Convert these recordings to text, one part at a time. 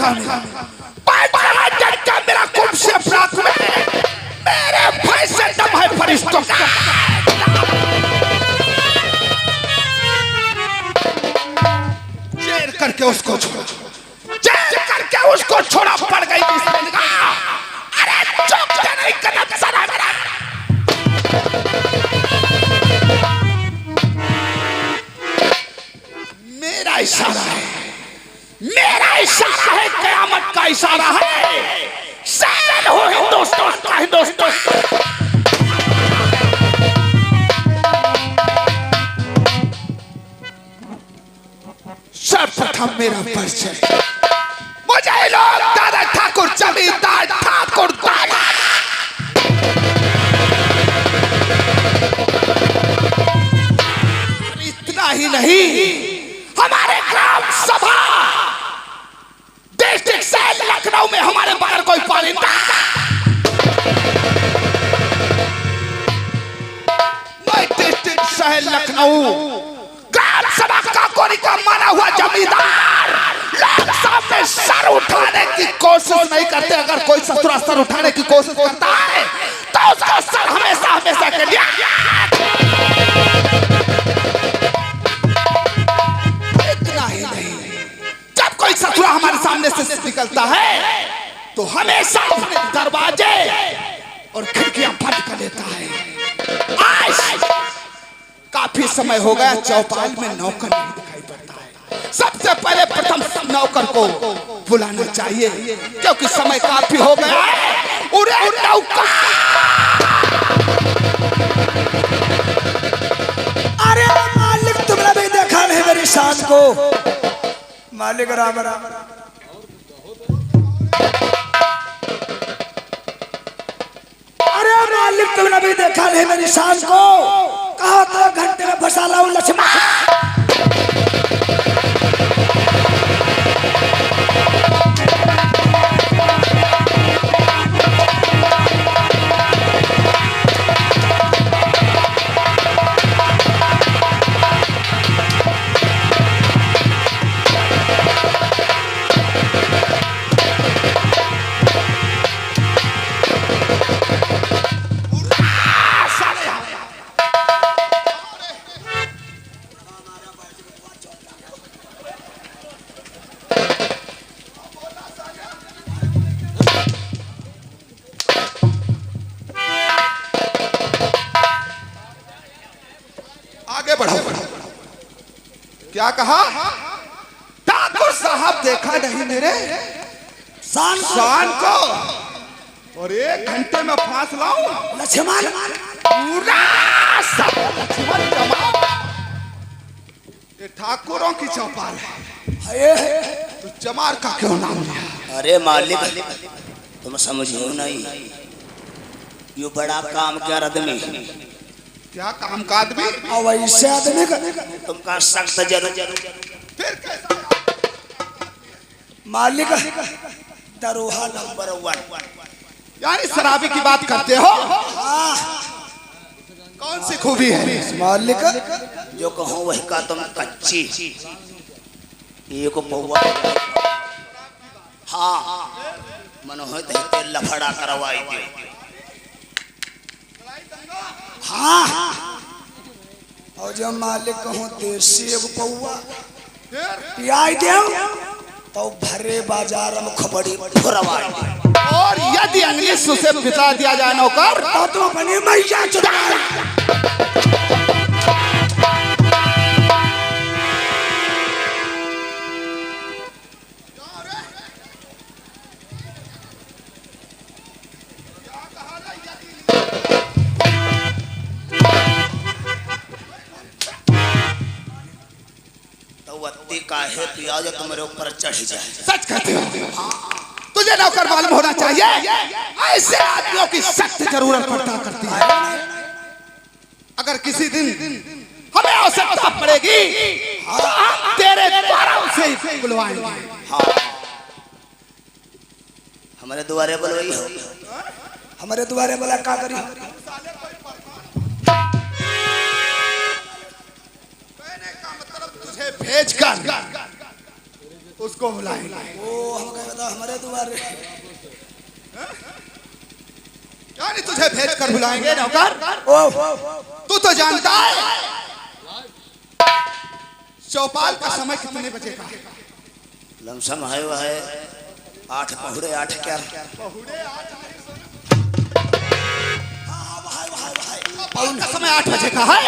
रखा मेरा कुंभ से प्राप्त में मेरे भाई से दम है फरिश्तों का। जेल करके उसको छोड़ा, जेल करके उसको छोड़ा पड़ गई जिसने। अरे चुप नहीं करना सारा मेरा। मेरा इशारा है, मेरा इशारा है, कयामत का इशारा है। सैन हो हिंदुस्तान का हिंदुस्तान। सर्वप्रथम मेरा परिचय, मुझे लोग दादा ठाकुर जमींदार ठाकुर दादा। इतना ही नहीं, हमारे ग्राम सभा डिस्ट्रिक्ट से लखनऊ में हमारे बगैर कोई पारिंदा। मैं डिस्ट्रिक्ट शहर लखनऊ ग्राम सभा का कोरी का माना हुआ जमींदार लोग सामने सर उठाने की कोशिश नहीं करते। अगर कोई ससुरा सर उठाने की कोशिश करता है तो उसका सर हमेशा हमेशा के लिए। इतना ही नहीं, जब कोई ससुरा हमारे सामने से निकलता है तो हमेशा अपने दरवाजे और खिड़कियां बंद कर देता है। आज काफी समय हो गया चौपाल में नौकर नहीं दिखाई पड़ता है। सबसे पहले प्रथम नौकर को बुलाना चाहिए क्योंकि समय काफी हो गया है। उरे नौकर, अरे मालिक तुमने भी देखा नहीं मेरी शान को। मालिक राम राम। अरे मालिक तुमने भी देखा नहीं मेरी शान को। कहा तो घंटे में फंसा लाऊं लक्ष्मण। क्या कहा? ठाकुर साहब देखा नहीं मेरे शान को और 1 घंटे में फांस लाऊं लक्ष्मण। पूरा लक्ष्मण जमाओ। ये ठाकुरों की चौपाल है तो जमार का क्यों नाम लिया? अरे मालिक तुम समझो नहीं, ये बड़ा काम क्या आदमी। क्या काम का आदमी? वैसे आदमी का तुमका सख्त जरूर। फिर कैसा मालिक दरोहा नंबर 1। यानी शराबी की बात करते हो? कौन सी खूबी है मालिक? जो कहो वही का तुम कच्ची ये को पौवा। हाँ मनोहर ते लफड़ा करवाई दे। हाँ और जब मालिक कहूँ देसी एगो पौवा पियाई दे तो भरे बाजार में खबड़ी फुरवाई दे। और यदि इंग्लिश उसे पिता दिया जाए नौकर तो अपनी मैया चुराए। काहे पिया जो तुम्हारे ऊपर चढ़ जाए। सच कहते हो? तुझे नौकर मालूम होना चाहिए ऐसे आदमियों की सख्त जरूरत पड़ता करती है। अगर किसी दिन हमें आवश्यकता पड़ेगी तो हम तेरे द्वारा उसे बुलवाएंगे। हाँ हमारे द्वारे बुलवाई हो। हमारे द्वारे बोला क्या करी? तुझे भेजकर उसको बुलाएंगे। ओ हम कहता हमारे द्वारे यानी तुझे भेज कर बुलाएंगे नौकर। ओ तू तो जानता है चौपाल का समय कितने बजे का? लमसम है वो है 8 पहुड़े 8 क्या चौपाल का समय 8 बजे का है।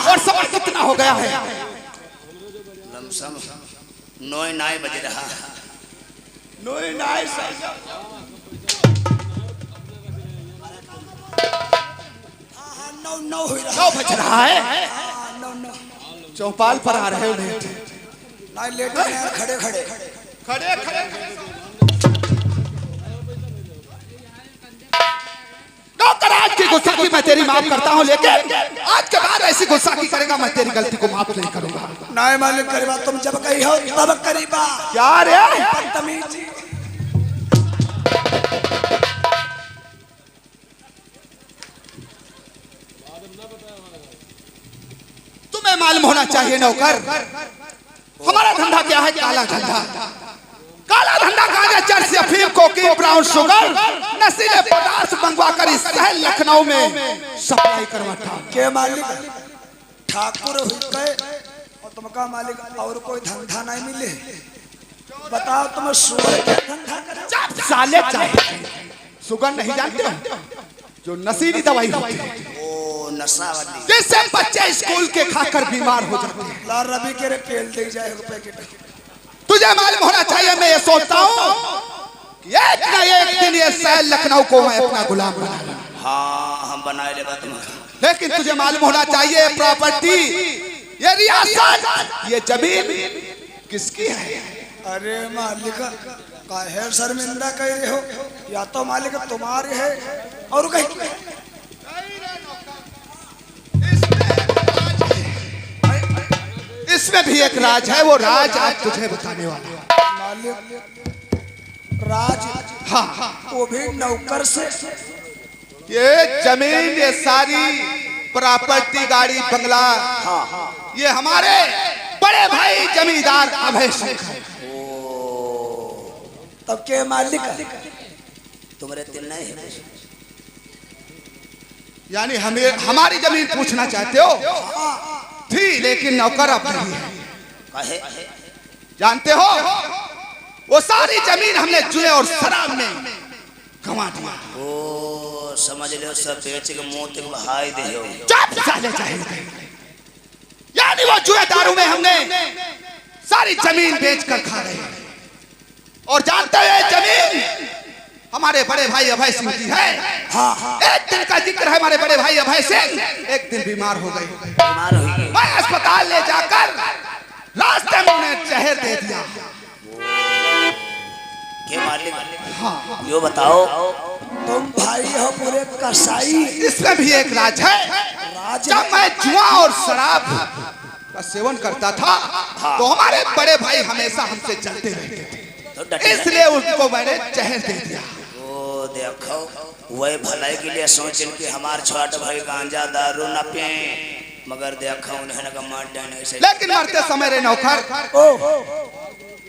और समय कितना हो गया है? लमसम 9 बजे रहा। 9 बज रहा है। चौपाल पर आ रहे हो लेट। नहीं लेट नहीं यार, खड़े खड़े खड़े खड़े नौकर, आज की गुस्ताखी मैं तेरी माफ करता हूँ, लेकिन आज के बाद ऐसी गुस्ताखी करेगा मैं तेरी गलती को माफ नहीं करूंगा। नहीं मालिक करीबा, तुम जब कही हो तब करीबा। क्या रे? बदतमीजी। तुम्हें मालूम होना चाहिए नौकर, हमारा धंधा क्या है? काला धंधा। काला धंधा गांजा, चरस, अफीम, कोकीन, ब्राउन शुगर, नशीले पदार्थ मंगवा कर इस शहर लखनऊ में सप्लाई करवाता। के मालिक ठाकुर हुई गए और तुमका मालिक और कोई धंधा नहीं मिले? बताओ तुम सुअर क्या धंधा करे? साले चाहे शुगर नहीं जानते हो? जो नशीली दवाई होती है, ओ नशा वाली, जिससे बच्चे स्कूल के खाकर बीमार हो जाते हैं। ला रवि के रे पेल दे जाए पैकेट। तुझे मालूम होना चाहिए, मैं ये सोचता हूँ कि एक न एक दिन ये शहर लखनऊ को मैं अपना गुलाम बना लूं। हाँ हम बनाए ले बात में। लेकिन तुझे मालूम होना चाहिए, प्रॉपर्टी, ये रियासत, ये जमीन किसकी है? अरे मालिक काहे शर्मिंदा कह रहे हो? या तो मालिक तुम्हारे है और कहीं इसमें भी एक राज है। वो राज आज तुझे बताने वाला है। मालिक राज। हाँ, वो भी नौकर से। ये जमीन, ये सारी प्रॉपर्टी, गाड़ी, बंगला, ये हमारे बड़े भाई जमींदार अभय सिंह है। तब के मालिक तुम्हारे दिल नहीं है? यानी हमें हमारी जमीन पूछना चाहते हो? थी, लेकिन नौकर अब नहीं है। काहे? जानते हो, वो सारी जमीन हमने जुए और शराब में गंवा दिया। ओ समझ लो, सब बेच के मुंह तक बहाई दे हो। चुप साले चाहिए। यानी वो जुए दारू में हमने सारी जमीन बेचकर खा रहे हैं। और जानते हो जमीन हमारे बड़े भाई अभय सिंह की है। एक दिन का जिक्र है, हमारे बड़े भाई अभय सिंह एक दिन बीमार हो गए। बीमार हो गए। मैं अस्पताल ले जाकर रास्ते में उन्हें जहर दे दिया। के मालिक? हाँ यो बताओ। तुम भाई हो पूरे कसाई। इसमें भी एक राज है। राज जब मैं जुआ और शराब का सेवन करता था, तो हमारे बड़े भाई हमेशा हमसे जलते रहते थे, इसलिए उनको मैंने जहर दे दिया। ओ देखो, वही भलाई के लिए सोचें कि हमारे छोटे भाई गांजा दारू न पिए, मगर देखो उन्हें का मार देने से। लेकिन मरते समय रे नौकर,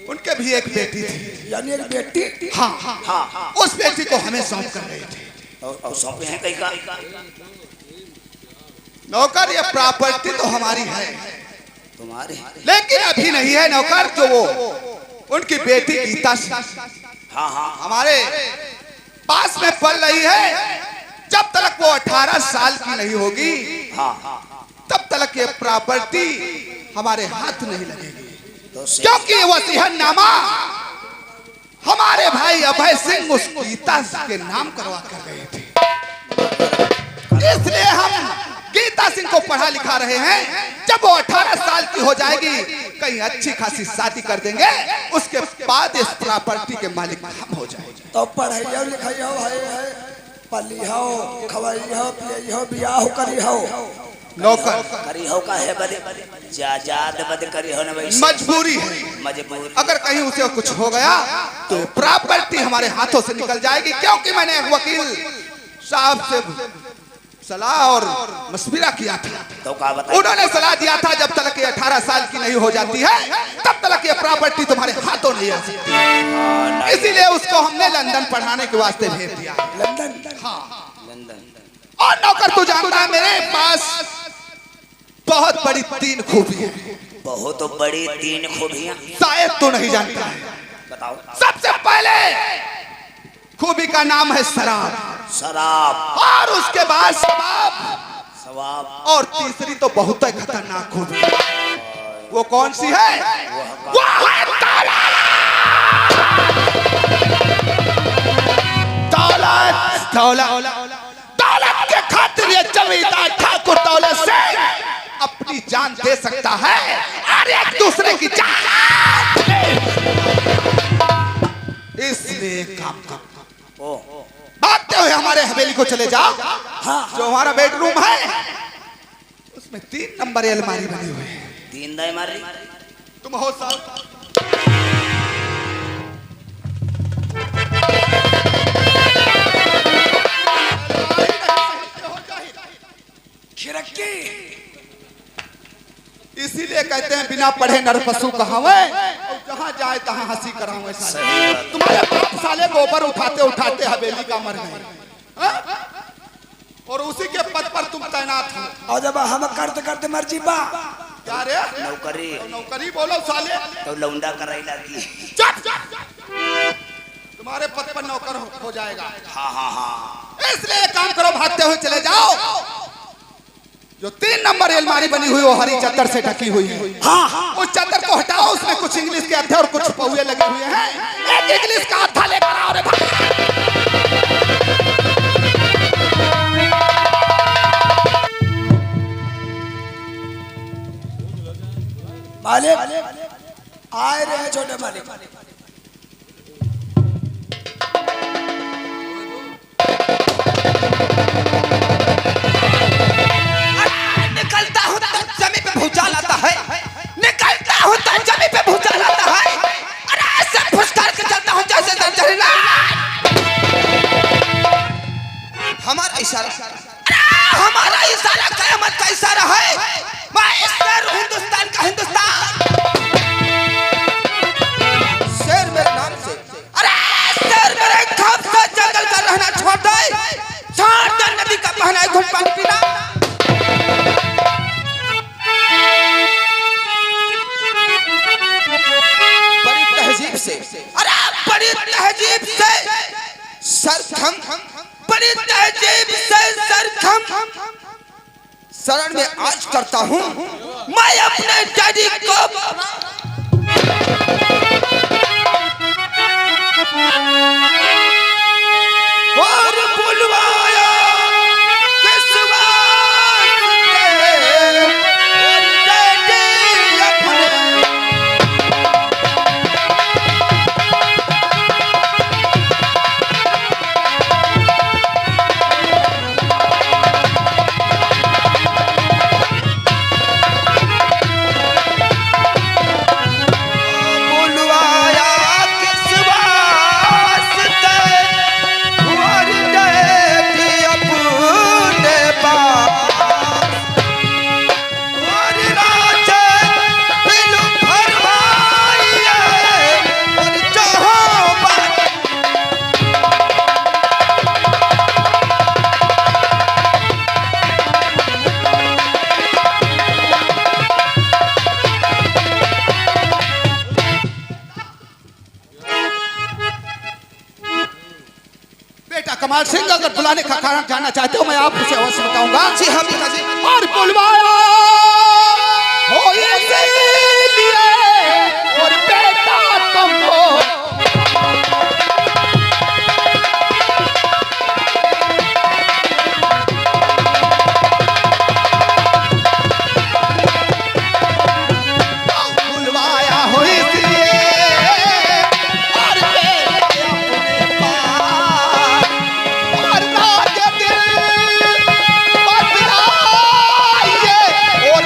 उनके भी एक बेटी थी। यानी एक बेटी? हाँ, उस बेटी को हमें सौंप कर रहे थे। और सौंपे हैं कहीं का? नौकर, ये प्रॉपर्टी तो हमारी है, तुम्हारी? लेकिन अभी नहीं है नौकर। जो वो उनकी बेटी गीता हमारे पास में पल रही है, जब तक वो 18 साल की नहीं होगी, तब तक ये प्रॉपर्टी हमारे हाथ नहीं लगेगी। तो क्योंकि वसीयतनामा हमारे भाई अभय सिंह उस गीता के नाम करवा कर गए थे, इसलिए हम गीता सिंह को पढ़ा लिखा रहे हैं। जब वो 18 साल की हो जाएगी, कहीं अच्छी खासी शादी कर देंगे, उसके बाद इस प्रॉपर्टी के मालिक हम हो जाएंगे। तो पढ़ाइयो लिखाइयो है, पलियो खवाइयो पियो बियाह करियो। नौकर करी हो का है बदे जाजाद बदे करी हो ना भाई। मजबूरी है, मजबूरी। अगर कहीं उसे कुछ हो गया तो प्रॉपर्टी हमारे हाथों से निकल जाएगी। क्योंकि मैंने एक वकील साहब से सलाह और मशविरा किया था। तो क्या बता? उन्होंने सलाह दिया था जब तक ये 18 साल की नहीं हो जाती है तब तक ये प्रॉपर्टी तुम्हारे हाथों नहीं आ सकती। इसीलिए उसको हमने लंदन पढ़ाने के वास्ते भेज दिया। लंदन? हाँ लंदन। और नौकर तू जानता है मेरे पास बहुत बड़ी 3 खूबियां। बहुत बड़ी 3 खूबियां? शायद तू नहीं जानता है। बताओ। सबसे पहले खूबी का नाम है शराब। शराब। और उसके बाद शबाब। सवाब। और तीसरी तो बहुत ही खतरनाक खूबी। वो कौन सी है? वो है दौलत। दौलत दौलत के खातिर ये जमींदार ठाकुर दौलत से अपनी जान दे सकता है और एक दूसरे की जान इसलिए काम कर। भागते हुए हमारे हवेली को चले जाओ। जो हमारा बेडरूम है उसमें 3 नंबर अलमारी बनी हुई है। 3 दाई मारी? तुम हो साल खिड़की। इसीलिए कहते हैं बिना पढ़े नर पशु कहावे और जहाँ जाए तहाँ हंसी करावे। तुम्हारे बाप साले गोबर उठाते उठाते हवेली का मर गए और उसी के पद पर तुम तैनात हो। और जब हम करते करते मर्जी बा क्या रे? नौकरी। नौकरी बोलो साले। तो लौंडा कराई लगी। तुम्हारे पद पर नौकर हो जाएगा। हाँ हाँ हाँ। इसलिए काम करो, भागते हुए चले जाओ। जो 3 नंबर अलमारी बनी हुई वो हरी चादर से ढकी हुई है। हाँ। उस चादर को हटाओ, उसमें कुछ इंग्लिश के अध्याय और कुछ पौए लगे हुए हैं। एक इंग्लिश का अध्या लेकर आओ रे मालिक आए रहे हैं छोटे मालिक। निकलता हूँ तो जमीन पे भूचाल आता है। निकलता हूँ तो जमीन पे भूचाल आता है। अरे ऐसे फुसकार के चलता हूँ जैसे जहरीला। हमारा इशारा, हमारा इशारा कयामत का इशारा है। मैं शेर हिंदुस्तान का हिंदुस्तान। शेर मेरे नाम से। अरे शेर मेरे खौफ से जंगल का रहना छोड़ दे। छोड़ दे नदी का बहना घुट पानी पीना। बड़ी तहजीब से, अरे बड़ी तहजीब से सरखम, बड़ी तहजीब से सरखम शरण में आज करता हूँ मैं अपने डैडी को। और बुलवाया किस बात पे, और डैडी अपने कमाल सिंह अगर बुलाने का कारण जानना चाहते हो मैं आपसे अवश्य बताऊंगा। जी हाँ पिताजी। और बुलवाया हो इसीलिए और बेटा तुमको बुलवाया हो इसलिए और बेटे अपने पास और राज दिल बदलाइए और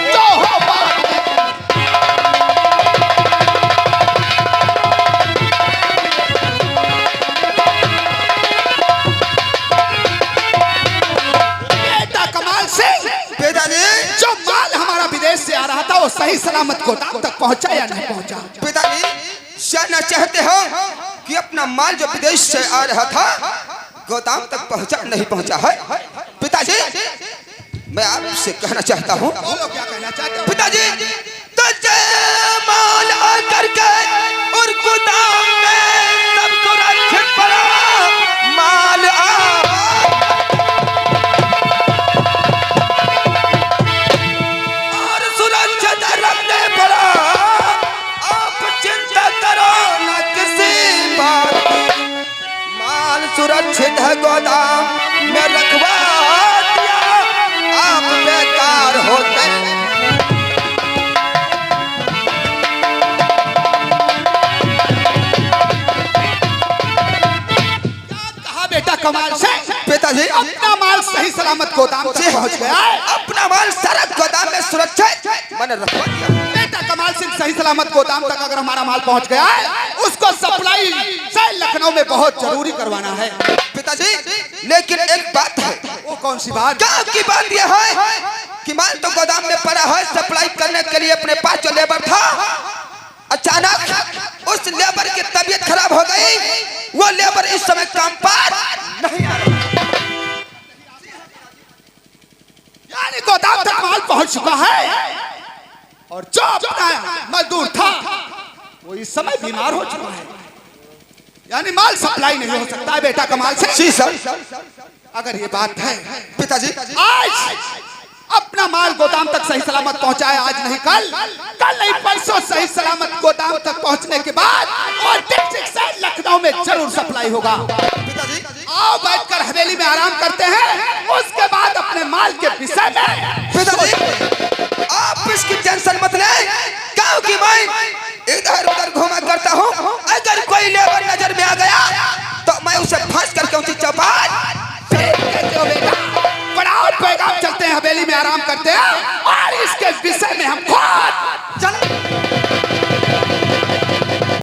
सही सलामत गोदाम तक पहुंचा या नहीं पहुंचा? पिताजी जानना चाहते हो कि अपना माल जो विदेश से आ रहा था गोदाम तक पहुंचा नहीं पहुंचा है? पिताजी मैं आपसे कहना चाहता हूँ, बोलो क्या कहना चाहते हो? पिताजी तुझे माल आकर के और गोदाम में सब सुरक्षित पड़ा माल और सुरक्षित रखने पड़ा। आप चिंता करो न किसी बात की, माल सुरक्षित है गोदाम में रखवा दिया, आप बेकार होते। बेटा कमाल से पिताजी अपना माल सही सलामत गोदाम तक पहुंच गया है। अपना माल सारा गोदाम में सुरक्षित मैंने रखवा दिया। बेटा कमाल सिंह सही सलामत गोदाम तक अगर हमारा माल पहुंच गया है उसको सप्लाई से लखनऊ में बहुत जरूरी करवाना है। पिताजी लेकिन एक बात है। वो कौन सी बात? क्या की बात यह है कि माल तो गोदाम में पड़ा है, सप्लाई करने के लिए अपने पास जो लेबर था अचानक उस लेबर की तबीयत खराब हो गई, वो लेबर इस समय काम पर नहीं आ रहा। यानी गोदाम तक माल पहुंच चुका है और जो अपना मजदूर था वो इस समय बीमार हो चुका है, यानी माल सप्लाई नहीं हो सकता है। बेटा कमाल से जी सर, अगर ये बात है पिताजी आज अपना माल गोदाम तक सही सलामत पहुंचाए, आज नहीं कल, कल नहीं परसों सही सलामत गोदाम तक पहुंचने के बाद और डिस्ट्रिक्ट से लखनऊ में जरूर सप्लाई होगा। पिताजी आओ बैठकर हवेली में आराम करते हैं, उसके बाद अपने माल के विषय में। पिताजी आप इसकी टेंशन मत लें, क्योंकि मैं